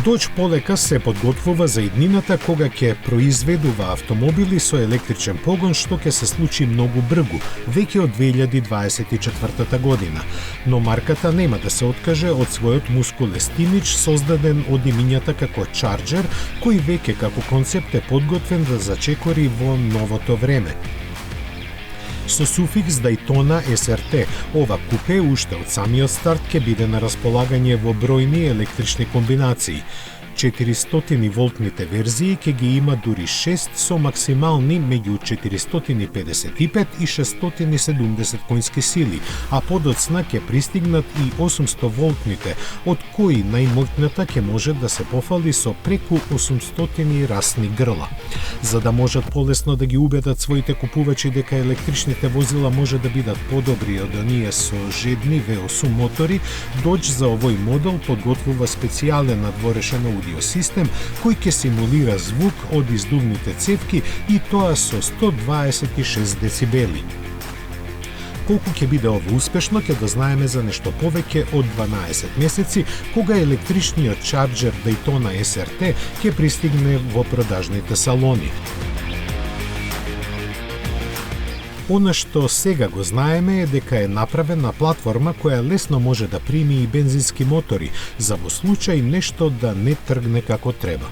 Dodge полека се подготвува за иднината кога ќе произведува автомобили со електричен погон, што ќе се случи многу брзо, веќе од 2024 година. Но марката нема да се откаже од својот мускулест имидж создаден од имињата како Charger, кој веќе како концепт е подготвен да зачекори во новото време. Со суфикс Daytona SRT, ова купе уште од самиот старт ќе биде на располагање во бројни електрични комбинации. 400-волтните верзии ќе ги има дури 6 со максимални меѓу 455 и 670 конски сили, а подоцна ќе пристигнат и 800-волтните, од кои најмоќната ќе може да се пофали со преку 800 расни грла. За да можат полесно да ги убедат своите купувачи дека електричните возила може да бидат подобри од оние со жедни V8 мотори, Dodge за овој модел подготвува специјален надворешен аудиосистем кој ќе симулира звук од издувните цевки и тоа со 126 децибели. Колку ќе биде ова успешно, ќе дознаеме за нешто повеќе од 12 месеци, кога електричниот Charger Daytona SRT ќе пристигне во продажните салони. Она што сега го знаеме е дека е направена платформа која лесно може да прими и бензински мотори, за во случај нешто да не тргне како треба.